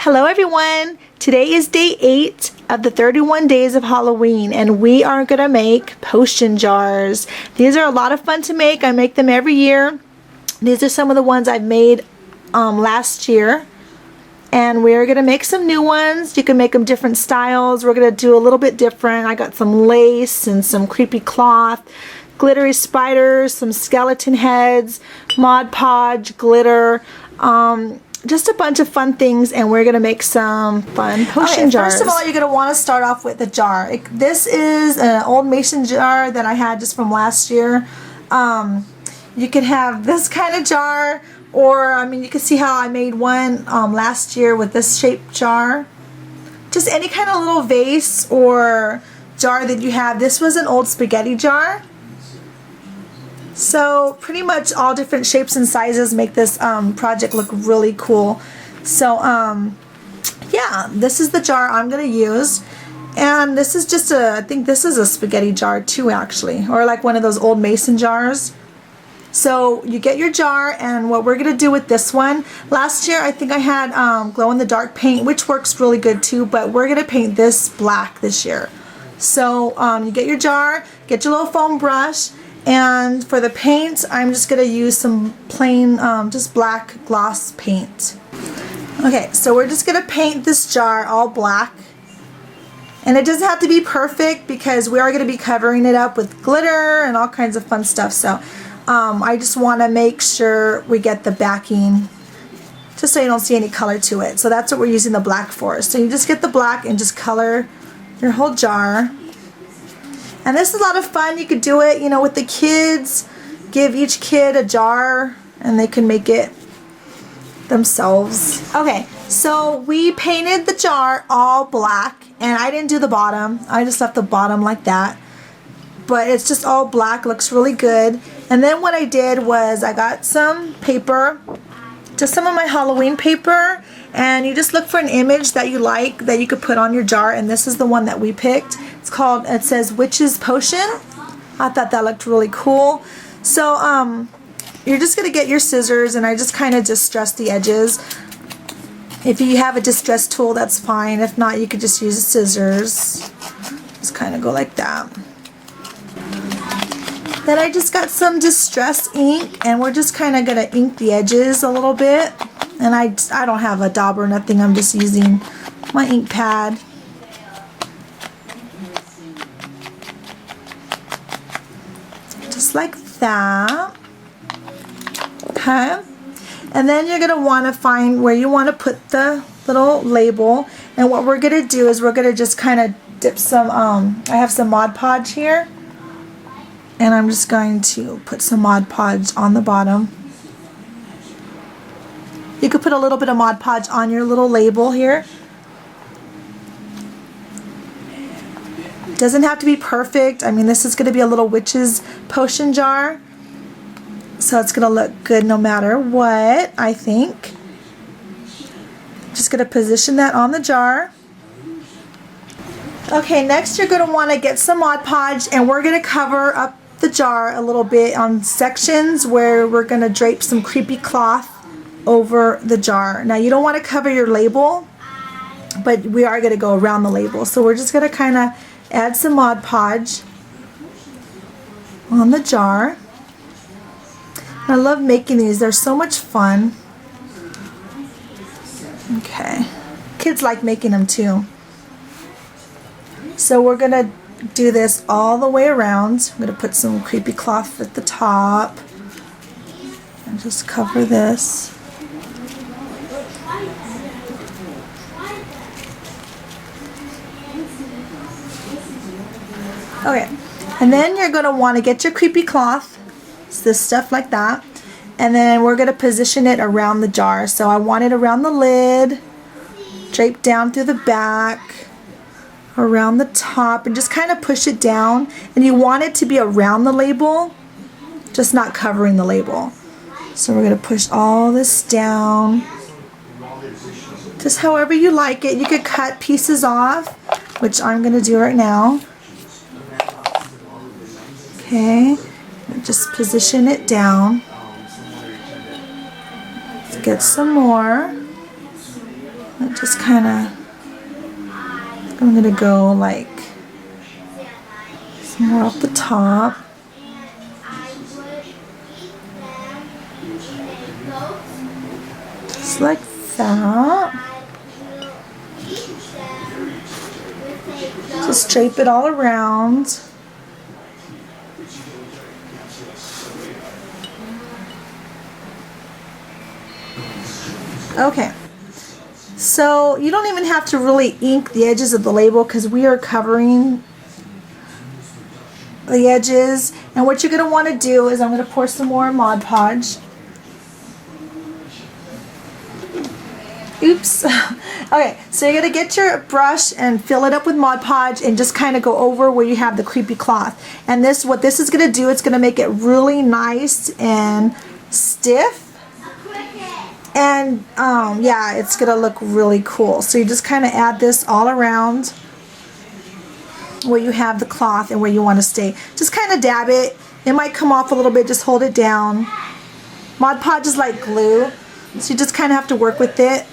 Hello everyone! Today is day 8 of the 31 days of Halloween and we are going to make potion jars. These are a lot of fun to make. I make them every year. These are some of the ones I've made last year. And we're going to make some new ones. You can make them different styles. We're going to do a little bit different. I got some lace and some creepy cloth, glittery spiders, some skeleton heads, Mod Podge, glitter, just a bunch of fun things, and we're going to make some fun potion jars. First of all, you're going to want to start off with a jar. This is an old mason jar that I had just from last year. You can have this kind of jar, or I mean, you can see how I made one last year with this shaped jar. Just any kind of little vase or jar that you have. This was an old spaghetti jar. So pretty much all different shapes and sizes make this project look really cool. So yeah, this is the jar I'm going to use. And this is just I think this is a spaghetti jar too actually, or like one of those old mason jars. So you get your jar, and what we're going to do with this one, last year I think I had glow in the dark paint, which works really good too, but we're going to paint this black this year. So you get your jar, get your little foam brush, and for the paint I'm just going to use some plain just black gloss paint. Okay, so we're just going to paint this jar all black. And it doesn't have to be perfect because we are going to be covering it up with glitter and all kinds of fun stuff. So I just want to make sure we get the backing just so you don't see any color to it. So that's what we're using the black for. So you just get the black and just color your whole jar. And this is a lot of fun. You could do it, you know, with the kids. Give each kid a jar and they can make it themselves. Okay, so we painted the jar all black, and I didn't do the bottom. I just left the bottom like that. But it's just all black, looks really good. And then what I did was I got some paper, just some of my Halloween paper, and you just look for an image that you like that you could put on your jar, and this is the one that we picked. It's called, it says Witch's Potion. I thought that looked really cool. So you're just gonna get your scissors, and I just kind of distress the edges. If you have a distress tool, that's fine. If not, you could just use scissors. Just kind of go like that. Then I just got some distress ink, and we're just kind of gonna ink the edges a little bit. And I don't have a dauber or nothing. I'm just using my ink pad. Just like that. Okay. And then you're gonna want to find where you want to put the little label. And what we're gonna do is we're gonna just kind of dip some. I have some Mod Podge here. And I'm just going to put some Mod Podge on the bottom. You could put a little bit of Mod Podge on your little label here. Doesn't have to be perfect. I mean, this is going to be a little witch's potion jar. So it's going to look good no matter what, I think. Just going to position that on the jar. Okay, next you're going to want to get some Mod Podge, and we're going to cover up the jar a little bit on sections where we're going to drape some creepy cloth over the jar. Now you don't want to cover your label, but we are going to go around the label. So we're just going to kind of add some Mod Podge on the jar. I love making these. They're so much fun. Okay. Kids like making them too. So we're going to do this all the way around. I'm going to put some creepy cloth at the top and just cover this. Okay, and then you're going to want to get your creepy cloth, it's this stuff like that, and then we're going to position it around the jar. So I want it around the lid, drape down through the back, around the top, and just kind of push it down. And you want it to be around the label, just not covering the label. So we're going to push all this down, just however you like it. You could cut pieces off, which I'm going to do right now. Okay, just position it down. Let's get some more. And just kind of, I'm going to go like some more off the top. Just like that. Just drape it all around. Okay, so you don't even have to really ink the edges of the label because we are covering the edges. And what you're going to want to do is I'm going to pour some more Mod Podge. Oops. Okay, so you're going to get your brush and fill it up with Mod Podge and just kind of go over where you have the creepy cloth. And this, what this is going to do, it's going to make it really nice and stiff. And yeah, it's gonna look really cool. So you just kind of add this all around where you have the cloth and where you want to stay. Just kind of dab it. It might come off a little bit, just hold it down. Mod Podge is like glue, so you just kind of have to work with it.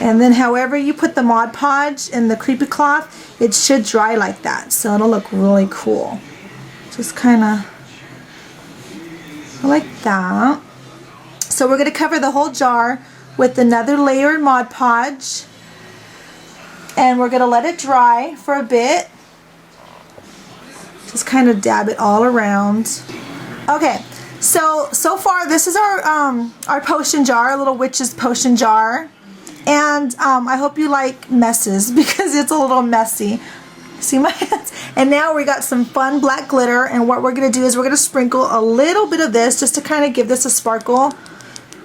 And then however you put the Mod Podge in the creepy cloth, it should dry like that. So it'll look really cool. Just kind of like that. So we're going to cover the whole jar with another layer of Mod Podge. And we're going to let it dry for a bit. Just kind of dab it all around. Okay, so far this is our potion jar, our little witch's potion jar. And I hope you like messes because it's a little messy. See my hands? And now we got some fun black glitter, and what we're going to do is we're going to sprinkle a little bit of this just to kind of give this a sparkle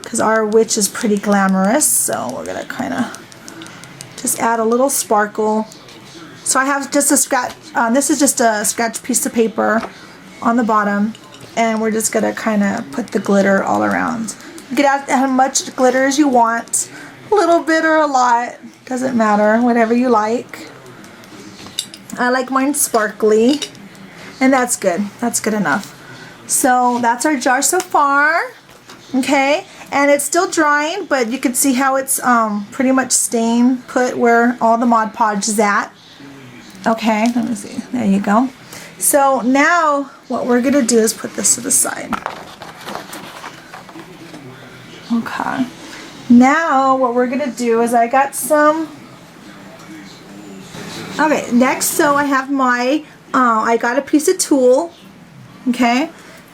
because our witch is pretty glamorous. So we're going to kind of just add a little sparkle. So I have just a scratch, this is just a scratch piece of paper on the bottom, and we're just going to kind of put the glitter all around. You can add as much glitter as you want. A little bit or a lot, doesn't matter, whatever you like. I like mine sparkly, and that's good. That's good enough. So that's our jar so far. Okay, and it's still drying, but you can see how it's pretty much staying put where all the Mod Podge is at. Okay, let me see. There you go. So now what we're gonna do is put this to the side. Okay. Now what we're gonna do is I got some. Okay, next, so I have my I got a piece of tulle. Okay,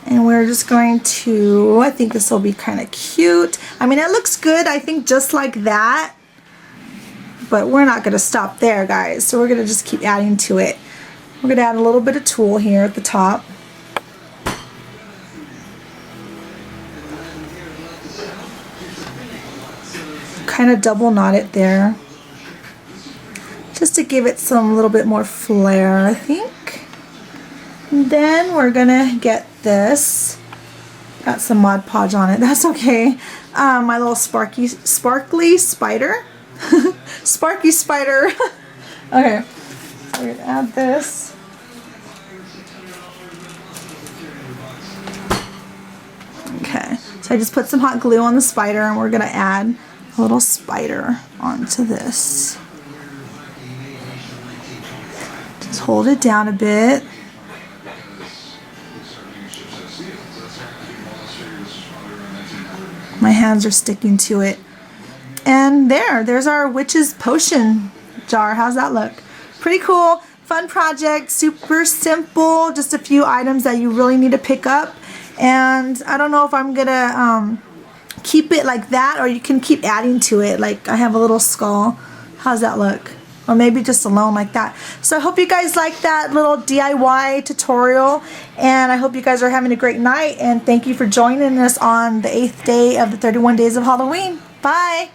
and we're just going to, I think this will be kind of cute. I mean, it looks good, I think, just like that, but we're not gonna stop there, guys. So we're gonna just keep adding to it. We're gonna add a little bit of tulle here at the top. Kind of double knot it there just to give it some little bit more flair, I think. And then we're gonna get this, got some Mod Podge on it, that's okay. My little sparkly spider. Sparky spider. Okay, so we're gonna add this. Okay, so I just put some hot glue on the spider, and we're gonna add a little spider onto this. Just hold it down a bit. My hands are sticking to it. And there's our witch's potion jar. How's that look? Pretty cool, fun project, super simple, just a few items that you really need to pick up. And I don't know if I'm gonna keep it like that, or you can keep adding to it. Like I have a little skull. How's that look? Or maybe just alone like that. So I hope you guys like that little DIY tutorial, and I hope you guys are having a great night, and thank you for joining us on the 8th day of the 31 days of Halloween. Bye!